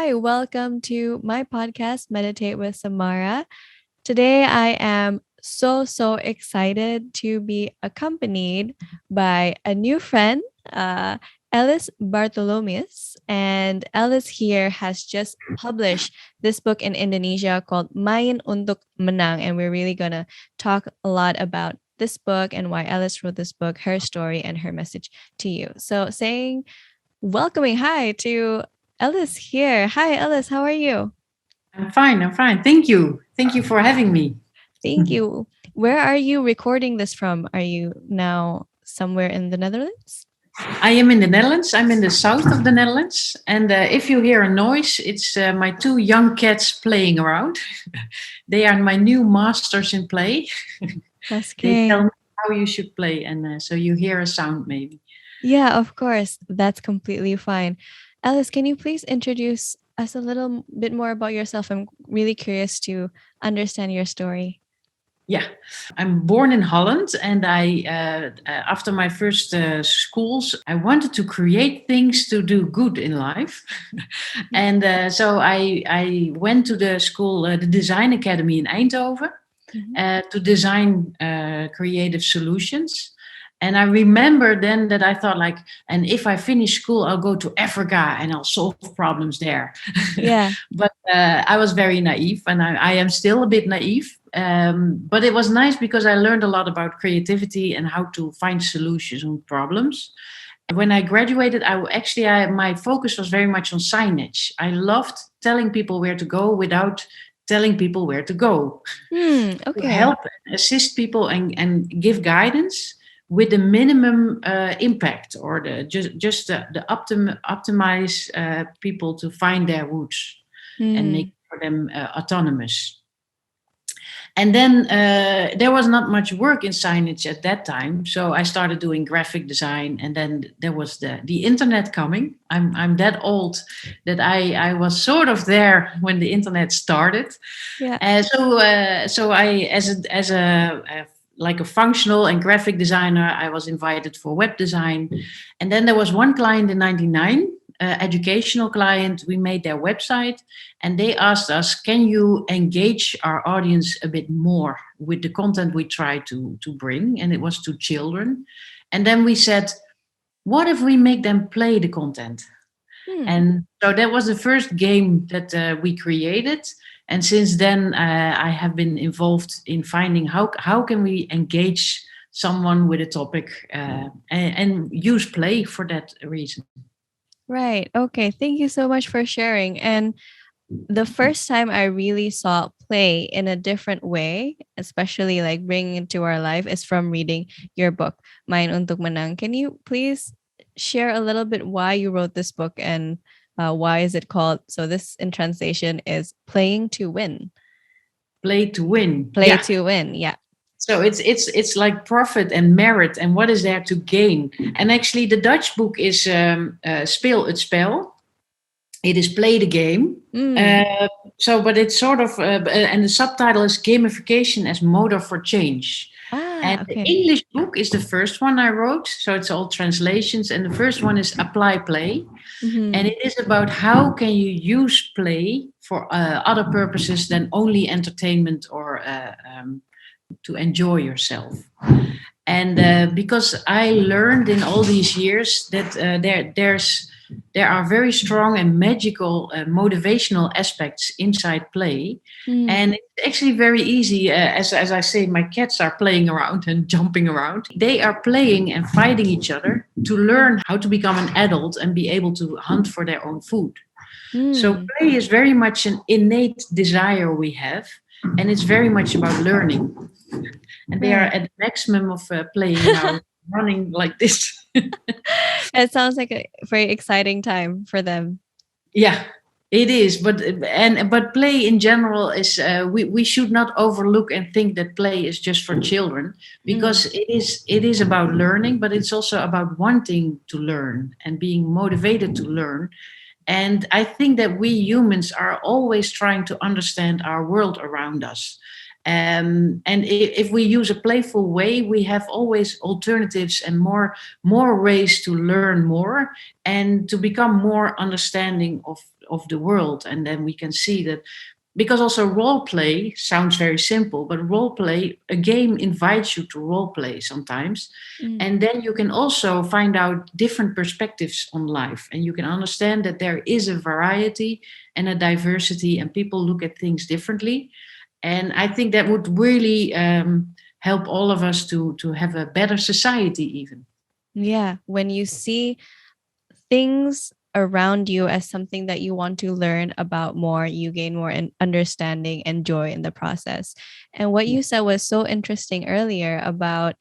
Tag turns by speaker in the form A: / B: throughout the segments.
A: Hi, welcome to my podcast, Meditate with Samara. Today, I am so excited to be accompanied by a new friend, uh, Ellis Bartholomeus. And Ellis here has just published this book in Indonesia called Main Untuk Menang. And we're really going to talk a lot about this book and why Ellis wrote this book, her story, and her message to you. So, welcoming hi to Ellis here. Hi, Ellis. How are you?
B: I'm fine. I'm fine. Thank you. Thank you for having me.
A: Thank you. Where are you recording this from? Are you now somewhere in the Netherlands?
B: I am in the Netherlands. I'm in the south of the Netherlands. And if you hear a noise, it's my two young cats playing around. They are my new masters in play.
A: That's
B: They
A: great.
B: tell me how you should play. And so you hear a sound maybe.
A: Yeah, of course. That's completely fine. Ellis, can you please introduce us a little bit more about yourself? I'm really curious to understand your story.
B: Yeah, I'm born in Holland, and after my first schools, I wanted to create things to do good in life, and so I went to the school, the Design Academy in Eindhoven,
A: Mhm.
B: to design creative solutions. And I remember then that I thought like, and if I finish school, I'll go to Africa and I'll solve problems there.
A: Yeah.
B: But I was very naive, and I am still a bit naive. But it was nice because I learned a lot about creativity and how to find solutions on problems. When I graduated, my focus was very much on signage. I loved telling people where to go without telling people where to go, to
A: Okay.
B: help and assist people and give guidance with the minimum impact, or the optimize people to find their roots and make
A: Hmm.
B: for them autonomous. And then there was not much work in signage at that time, so I started doing graphic design. And then there was the internet coming. I'm that old that I was sort of there when the internet started.
A: Yeah.
B: So I, as a like a functional and graphic designer, I was invited for web design. And then there was one client in '99, educational client. We made their website, and they asked us, "Can you engage our audience a bit more with the content we try to bring?" And it was to children. And then we said, "What if we make them play the content?"
A: Hmm.
B: And so that was the first game that we created. And since then, I have been involved in finding how can we engage someone with a topic, and use play for that reason.
A: Right. Okay. Thank you so much for sharing. And the first time I really saw play in a different way, especially like bringing it to our life, is from reading your book, Main Untuk Menang. Can you please share a little bit why you wrote this book and why is it called? So this in translation is Playing to Win.
B: Play to win.
A: Play
B: Yeah.
A: to win. Yeah.
B: So it's like profit and merit, and what is there to gain. And actually, the Dutch book is Speel het spel. It is play the game.
A: Mm.
B: Uh, but it's sort of, and the subtitle is Gamification as Motor for Change. And
A: Ah,
B: the
A: okay.
B: English book is the first one I wrote. So it's all translations. And the first one is Apply Play. And
A: Mm-hmm.
B: it is about how can you use play for other purposes than only entertainment, or to enjoy yourself. And because I learned in all these years that there are very strong and magical motivational aspects inside play.
A: Mm.
B: And it's actually very easy. As I say, my cats are playing around and jumping around. They are playing and fighting each other to
A: Yeah.
B: learn how to become an adult and be able to hunt for their own food. So
A: Mm.
B: play is very much an innate desire we have, and it's very much about learning. And they are
A: Right.
B: at the maximum of playing now, running like this.
A: It sounds like a very exciting time for them.
B: Yeah, it is. But play in general is, we should not overlook and think that play is just for children,
A: Mm.
B: because it is about learning, but it's also about wanting to learn and being motivated to learn. And I think that we humans are always trying to understand our world around us. And if we use a playful way, we have always alternatives and more ways to learn more and to become more understanding of the world. And then we can see that, because also role play sounds very simple, but role play, a game invites you to role play sometimes.
A: Mm.
B: And then you can also find out different perspectives on life, and you can understand that there is a variety and a diversity, and people look at things differently. And I think that would really help all of us to have a better society even.
A: Yeah, when you see things around you as something that you want to learn about more, you gain more understanding and joy in the process. And what you said was so interesting earlier about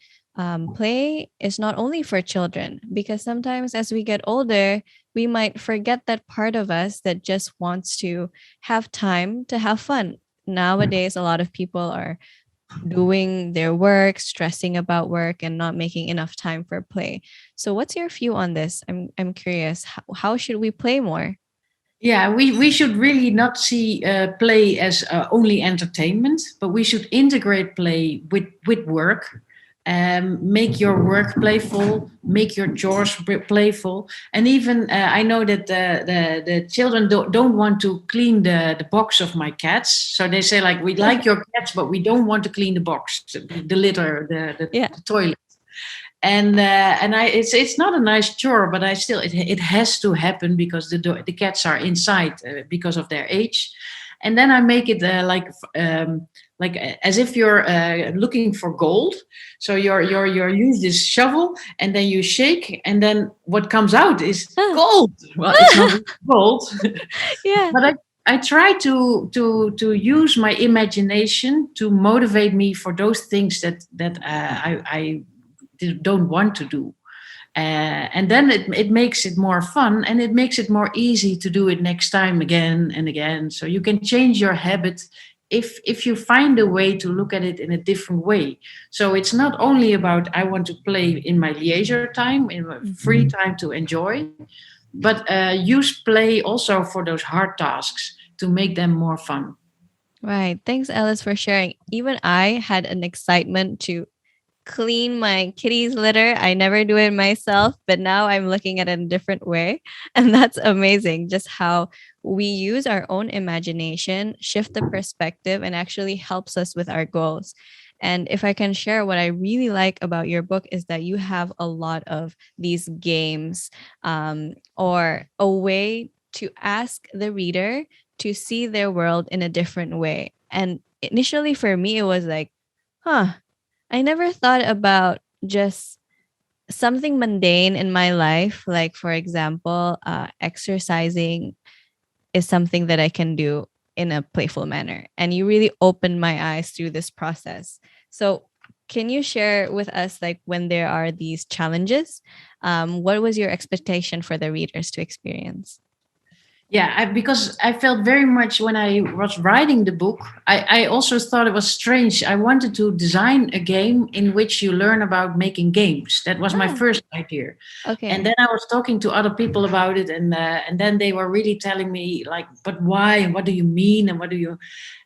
A: play is not only for children, because sometimes as we get older, we might forget that part of us that just wants to have time to have fun. Nowadays, a lot of people are doing their work, stressing about work, and not making enough time for play. So, what's your view on this? I'm curious. How should we play more?
B: Yeah, we should really not see play as only entertainment, but we should integrate play with work. Make your work playful, make your chores playful, and even I know that the children don't want to clean the box of my cats, so they say like, we like your cats, but we don't want to clean the box, the litter,
A: Yeah.
B: the toilet. And it's not a nice chore, but I still, it has to happen because the cats are inside because of their age. And then I make it as if you're looking for gold. So you're use this shovel, and then you shake, and then what comes out is gold. Well, it's not gold,
A: Yeah.
B: but I try to use my imagination to motivate me for those things that I don't want to do. And then it makes it more fun, and it makes it more easy to do it next time again and again. So you can change your habit if you find a way to look at it in a different way. So it's not only about I want to play in my leisure time, in my free time to enjoy, but use play also for those hard tasks to make them more fun.
A: Right. Thanks, Alice, for sharing. Even I had an excitement to clean my kitty's litter. I never do it myself, but now I'm looking at it in a different way. And that's amazing, just how we use our own imagination, shift the perspective, and actually helps us with our goals. And if I can share, what I really like about your book is that you have a lot of these games, or a way to ask the reader to see their world in a different way. And initially for me, it was like, huh, I never thought about just something mundane in my life. Like, for example, exercising is something that I can do in a playful manner. And you really opened my eyes through this process. So, can you share with us, like, when there are these challenges, what was your expectation for the readers to experience?
B: Yeah, because I felt very much when I was writing the book, I also thought it was strange. I wanted to design a game in which you learn about making games. That was my
A: Ah,
B: first idea. And
A: okay.
B: then I was talking to other people about it, and then they were really telling me like, but why, and what do you mean, and what do you,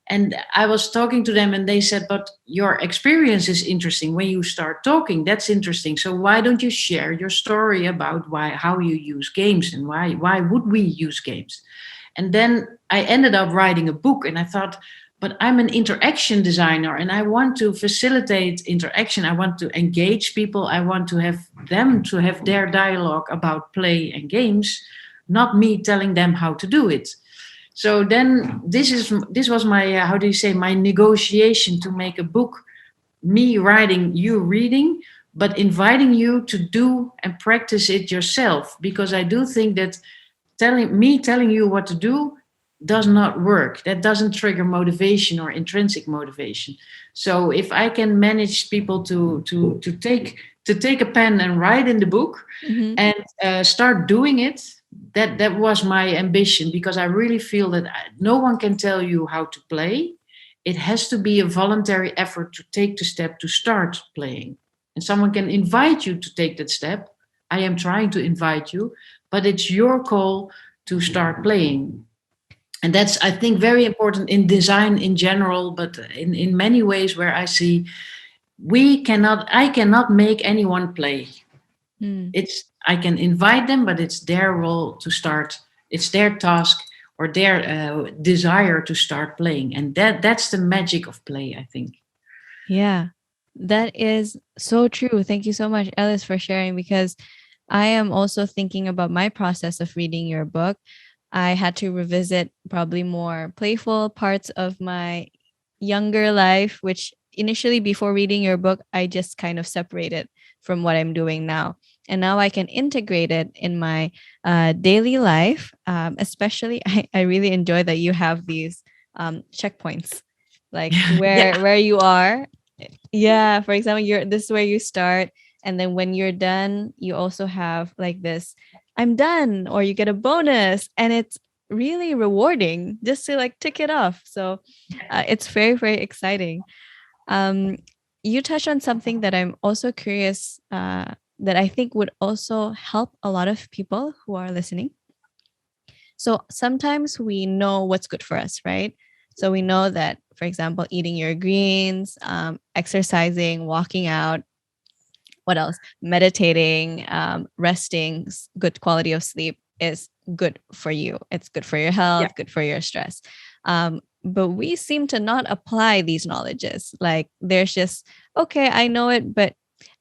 B: and I was talking to them, and they said, but your experience is interesting. When you start talking, that's interesting. So why don't you share your story about how you use games, and why would we use games? And then I ended up writing a book, and I thought, but I'm an interaction designer, and I want to facilitate interaction. I want to engage people. I want to have them to have their dialogue about play and games, not me telling them how to do it. So then this was my how do you say, my negotiation to make a book, me writing, you reading, but inviting you to do and practice it yourself, because I do think that telling you what to do does not work. That doesn't trigger motivation or intrinsic motivation. So if I can manage people to take a pen and write in the book
A: Mhm.
B: and start doing it, that was my ambition, because I really feel that no one can tell you how to play. It has to be a voluntary effort to take the step to start playing, and someone can invite you to take that step. I am trying to invite you, but it's your call to start playing. And that's, I think, very important in design in general, but in many ways where I see I cannot make anyone play.
A: Mm.
B: It's, I can invite them, but it's their role to start. It's their task, or their desire to start playing. And that's the magic of play, I think.
A: Yeah, that is so true. Thank you so much, Ellis, for sharing, because I am also thinking about my process of reading your book. I had to revisit probably more playful parts of my younger life, which initially, before reading your book, I just kind of separated from what I'm doing now. And now I can integrate it in my daily life. Especially, I really enjoy that you have these checkpoints, like
B: Yeah.
A: where you are. Yeah, for example, this is where you start, and then when you're done, you also have like this, I'm done, or you get a bonus, and it's really rewarding just to like tick it off. So it's very, very exciting. Um, you touched on something that I'm also curious, that I think would also help a lot of people who are listening. So sometimes we know what's good for us, right? So we know that, for example, eating your greens, exercising, walking out, what else? Meditating, resting, good quality of sleep is good for you. It's good for your
B: Yeah.
A: health, good for your stress. But we seem to not apply these knowledges. Like there's just, okay, I know it, but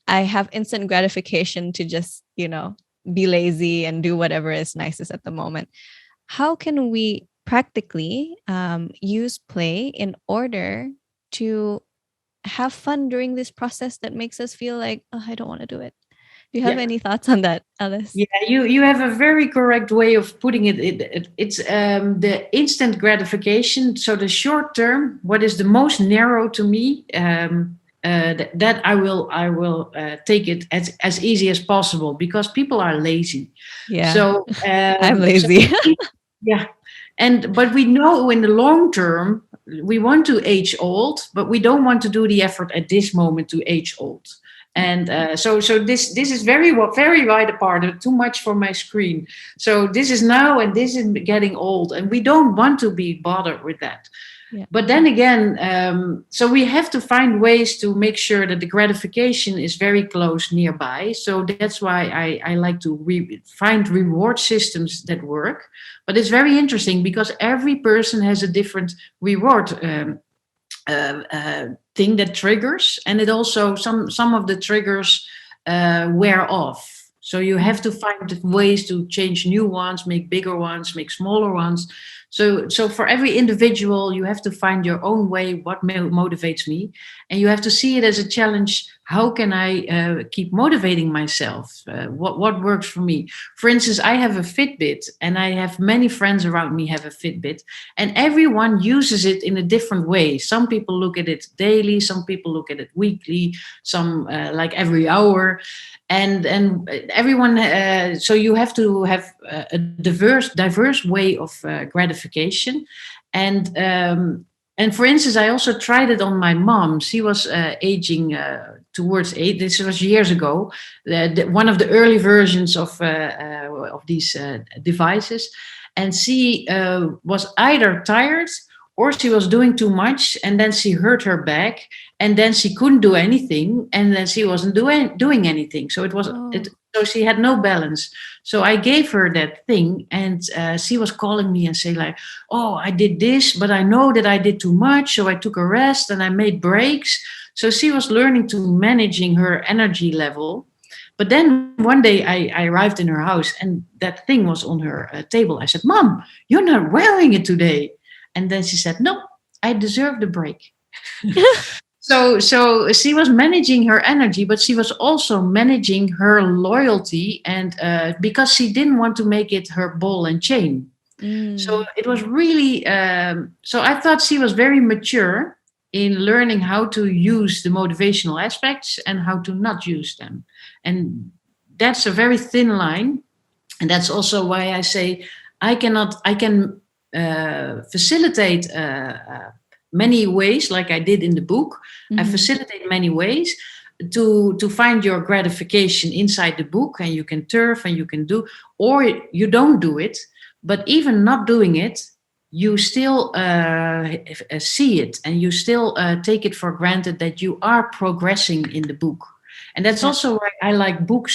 A: I have instant gratification to just, be lazy and do whatever is nicest at the moment. How can we practically use play in order to have fun during this process that makes us feel like, oh, I don't want to do it? Do you have
B: Yeah.
A: any thoughts on that, Alice?
B: Yeah, you have a very correct way of putting it. It's the instant gratification. So the short term, what is the most narrow to me, that I will take it as easy as possible, because people are lazy.
A: Yeah,
B: So
A: I'm
B: so
A: lazy.
B: yeah, and but we know in the long term we want to age old, but we don't want to do the effort at this moment to age old. And so this is very wide apart. Too much for my screen. So this is now, and this is getting old, and we don't want to be bothered with that.
A: Yeah.
B: But then again, so we have to find ways to make sure that the gratification is very close nearby. So that's why I like to find reward systems that work. But it's very interesting because every person has a different reward thing that triggers, and it also some of the triggers wear off. So you have to find ways to change new ones, make bigger ones, make smaller ones. So for every individual, you have to find your own way. What motivates me, and you have to see it as a challenge. How can I keep motivating myself? What works for me? For instance, I have a Fitbit, and I have many friends around me have a Fitbit, and everyone uses it in a different way. Some people look at it daily, some people look at it weekly, some like every hour, and everyone. So you have to have a diverse way of gratification, and. And for instance, I also tried it on my mom. She was aging towards eight. This was years ago. One of the early versions of these devices, and she was either tired or she was doing too much, and then she hurt her back, and then she couldn't do anything, and then she wasn't doing anything. So it was
A: Oh.
B: it. So she had no balance. So I gave her that thing, and she was calling me and say like, "Oh, I did this, but I know that I did too much, so I took a rest and I made breaks." So she was learning to managing her energy level. But then one day I arrived in her house, and that thing was on her table. I said, "Mom, you're not wearing it today." And then she said, "No, I deserve the break." So she was managing her energy, but she was also managing her loyalty, and because she didn't want to make it her ball and chain. So
A: Mm.
B: it was really, so I thought she was very mature in learning how to use the motivational aspects and how to not use them. And that's a very thin line. And that's also why I say I can facilitate many ways, like I did in the book. I
A: Mhm.
B: facilitate many ways to find your gratification inside the book, and you can turf and you can do, or you don't do it. But even not doing it, you still see it, and you still take it for granted that you are progressing in the book. And that's
A: Yeah.
B: also why I like books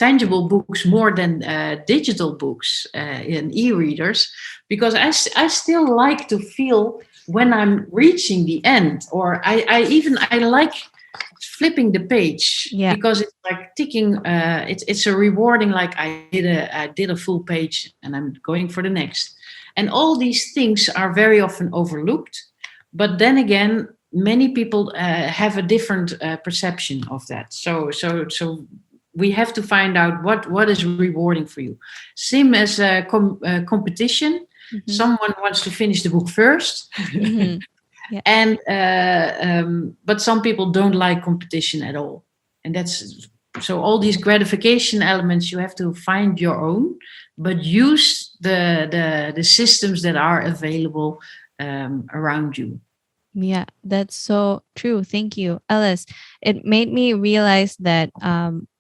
B: tangible books more than digital books and e-readers, because I still like to feel when I'm reaching the end, or I like flipping the page,
A: Yeah.
B: because it's like ticking. It's a rewarding. Like I did a full page, and I'm going for the next. And all these things are very often overlooked. But then again, many people have a different perception of that. So we have to find out what is rewarding for you. Same as a competition.
A: Mm-hmm.
B: Someone wants to finish the book first.
A: Mm-hmm. Yeah.
B: And but some people don't like competition at all, and that's so all these gratification elements, you have to find your own, but use the systems that are available around you.
A: Yeah, that's so true. Thank you, Ellis. It made me realize that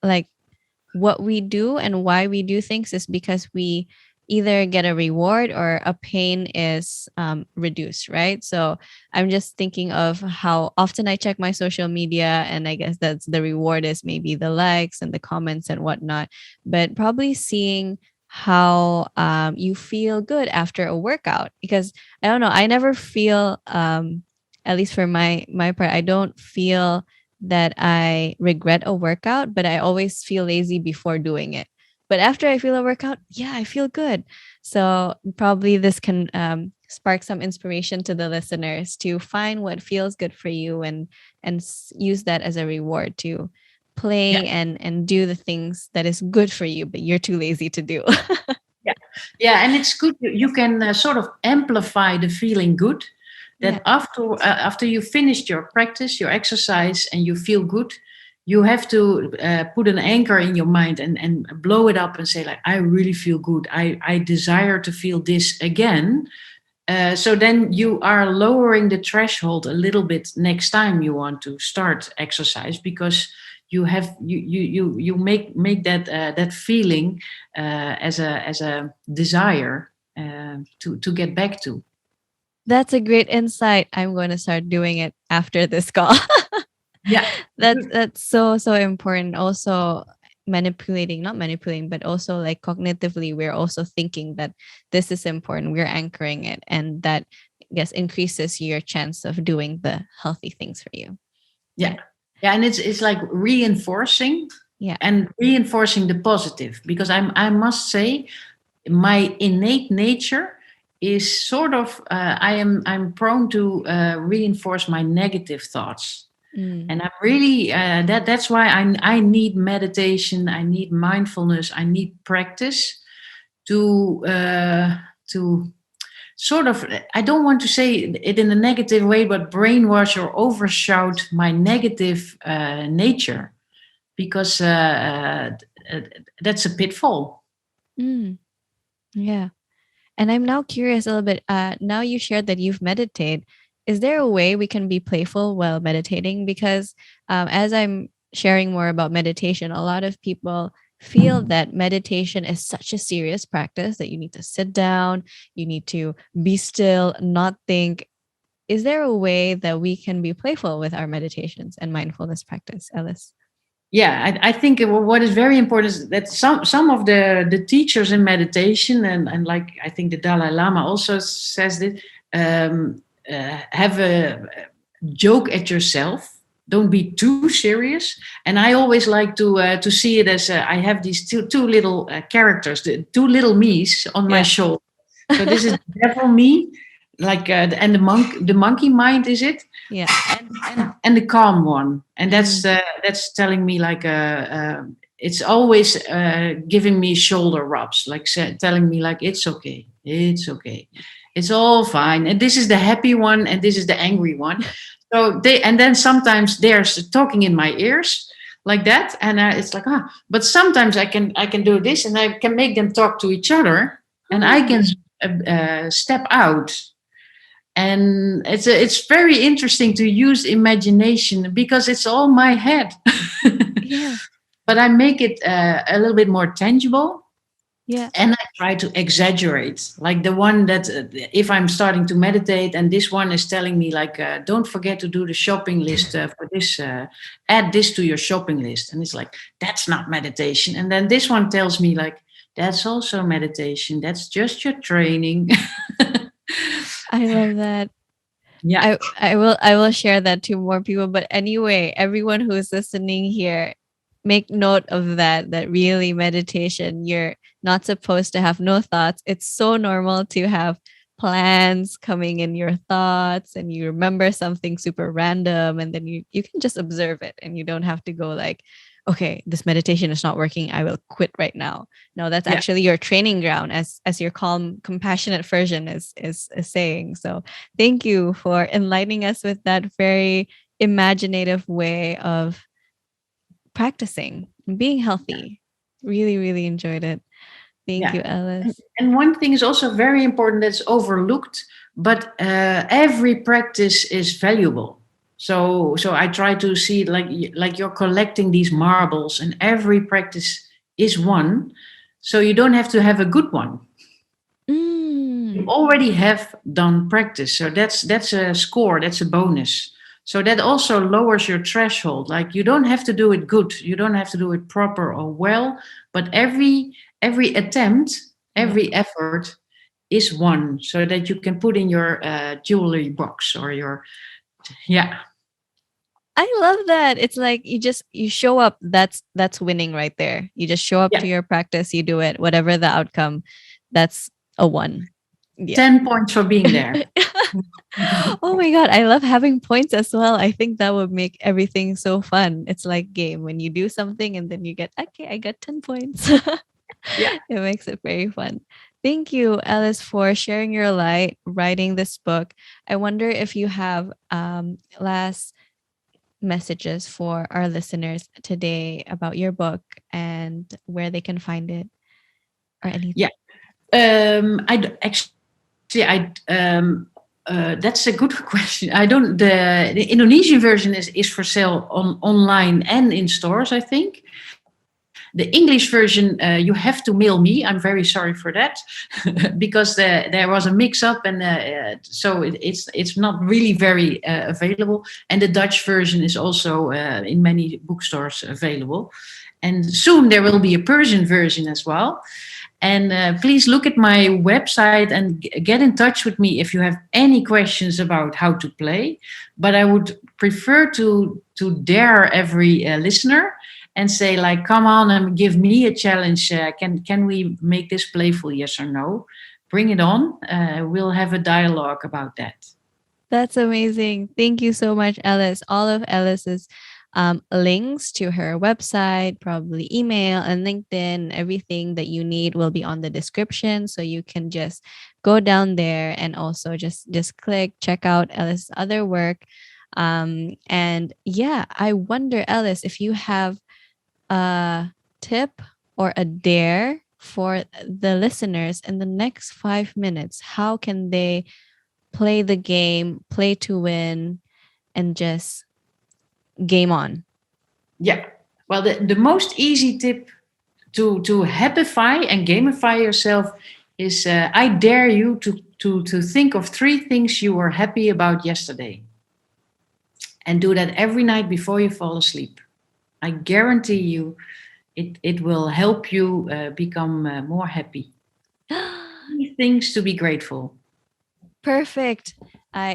A: like what we do and why we do things is because we either get a reward or a pain is reduced, right? So I'm just thinking of how often I check my social media, and I guess that's the reward is maybe the likes and the comments and whatnot, but probably seeing how you feel good after a workout, because I don't know, I never feel at least for my part, I don't feel that I regret a workout, but I always feel lazy before doing it. But after I feel a workout, yeah, I feel good. So probably this can spark some inspiration to the listeners to find what feels good for you, and use that as a reward to play
B: Yeah.
A: and do the things that is good for you, but you're too lazy to do.
B: Yeah, and it's good. You can sort of amplify the feeling good. That
A: Yeah.
B: after you finished your practice, your exercise, and you feel good, you have to put an anchor in your mind and blow it up and say, like, I really feel good. I desire to feel this again. So then you are lowering the threshold a little bit next time you want to start exercise, because you make that feeling as a desire to get back to.
A: That's a great insight. I'm going to start doing it after this call.
B: Yeah.
A: That's so important. Also not manipulating, but also like cognitively, we're also thinking that this is important. We're anchoring it, and that, I guess, increases your chance of doing the healthy things for you.
B: Yeah. Yeah, and it's like reinforcing.
A: Yeah.
B: And reinforcing the positive, because I must say, my innate nature is sort of I'm prone to reinforce my negative thoughts. And I'm really that's why I need meditation, I need mindfulness, I need practice to sort of, I don't want to say it in a negative way, but brainwash or overshout my negative nature, because that's a pitfall.
A: Yeah. And I'm now curious a little bit. Now you shared that you've meditated. Is there a way we can be playful while meditating? Because as I'm sharing more about meditation, a lot of people feel that meditation is such a serious practice that you need to sit down, you need to be still, not think. Is there a way that we can be playful with our meditations and mindfulness practice, Ellis?
B: Yeah, I think what is very important is that some of the teachers in meditation, and like I think the Dalai Lama also says that, have a joke at yourself. Don't be too serious. And I always like to see it as I have these two little characters, the two little me's on my shoulder. So this is devil me, like and the monkey mind, is it?
A: Yeah.
B: And the calm one, and that's telling me like it's always giving me shoulder rubs, like telling me like it's okay, it's all fine. And this is the happy one, and this is the angry one. So and then sometimes they're talking in my ears like that, and it's like but sometimes I can do this, and I can make them talk to each other, and I can step out. And it's very interesting to use imagination, because it's all my head.
A: Yeah.
B: But I make it a little bit more tangible.
A: Yeah.
B: And I try to exaggerate, like the one that if I'm starting to meditate and this one is telling me like, don't forget to do the shopping list for this, add this to your shopping list. And it's like, that's not meditation. And then this one tells me like, that's also meditation. That's just your training.
A: I love that.
B: Yeah.
A: I will share that to more people. But anyway, everyone who is listening here, make note of that really meditation, you're not supposed to have no thoughts. It's so normal to have plans coming in your thoughts, and you remember something super random, and then you can just observe it, and you don't have to go like, okay, this meditation is not working, I will quit right now. No, that's
B: Yeah.
A: actually your training ground, as your calm, compassionate version is saying. So thank you for enlightening us with that very imaginative way of practicing and being healthy. Really, really enjoyed it. Thank
B: Yeah.
A: you, Ellis.
B: And one thing is also very important that's overlooked, but every practice is valuable. So I try to see it like you're collecting these marbles, and every practice is one. So you don't have to have a good one. You already have done practice, so that's a score, that's a bonus. So that also lowers your threshold. Like you don't have to do it good, you don't have to do it proper or well, but every attempt, every effort is one, so that you can put in your jewelry box or your yeah.
A: I love that. It's like you show up. That's winning right there. You just show up
B: Yeah.
A: to your practice, you do it, whatever the outcome, that's a one. Yeah.
B: 10 points for being there.
A: Oh my god, I love having points as well. I think that would make everything so fun. It's like game when you do something and then you get, okay, I got 10 points.
B: Yeah.
A: It makes it very fun. Thank you, Alice, for sharing your light, writing this book. I wonder if you have last messages for our listeners today about your book and where they can find it or anything.
B: Yeah. That's a good question. I don't. The Indonesian version is for sale online and in stores, I think. The English version, you have to mail me. I'm very sorry for that, because there was a mix-up, and so it's not really very available. And the Dutch version is also in many bookstores available. And soon there will be a Persian version as well. And please look at my website and get in touch with me if you have any questions about how to play. But I would prefer to dare every listener and say, like, come on and give me a challenge. Can we make this playful? Yes or no? Bring it on. We'll have a dialogue about that.
A: That's amazing. Thank you so much, Alice. All of Alice's links to her website, probably email and LinkedIn, everything that you need will be on the description. So you can just go down there and also just click, check out Alice's other work. And yeah, I wonder, Alice, if you have a tip or a dare for the listeners in the next 5 minutes. How can they play the game, play to win, and just game on?
B: Yeah. Well, the most easy tip to happify and gamify yourself is I dare you to think of 3 things you were happy about yesterday. And do that every night before you fall asleep. I guarantee you it will help you become more happy. 3 things to be grateful.
A: Perfect.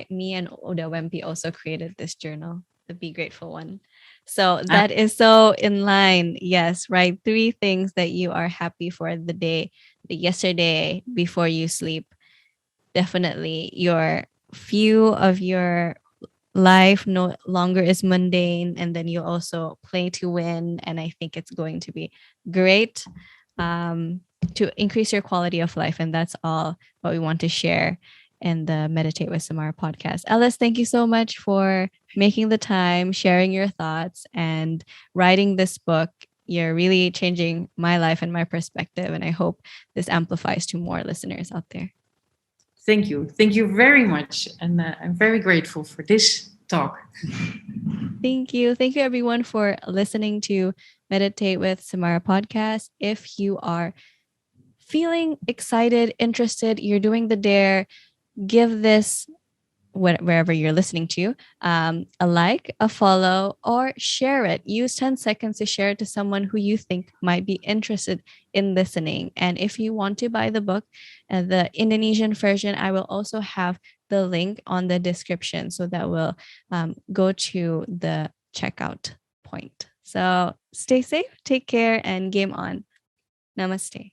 A: Me and Oda Wempi also created this journal, the Be Grateful one. So that is so in line. Yes, right. 3 things that you are happy for the day, the yesterday before you sleep. Definitely your view of your life no longer is mundane, and then you also play to win, and I think it's going to be great to increase your quality of life. And that's all what we want to share in the Meditate with Samara podcast. Alice, thank you so much for making the time, sharing your thoughts, and writing this book. You're really changing my life and my perspective, and I hope this amplifies to more listeners out there.
B: Thank you. Thank you very much. And I'm very grateful for this talk.
A: Thank you. Thank you, everyone, for listening to Meditate with Samara podcast. If you are feeling excited, interested, you're doing the dare, give this, wherever you're listening to, a like, a follow, or share it. Use 10 seconds to share it to someone who you think might be interested in listening. And if you want to buy the book, the Indonesian version, I will also have the link on the description. So that will go to the checkout point. So stay safe, take care, and game on. Namaste.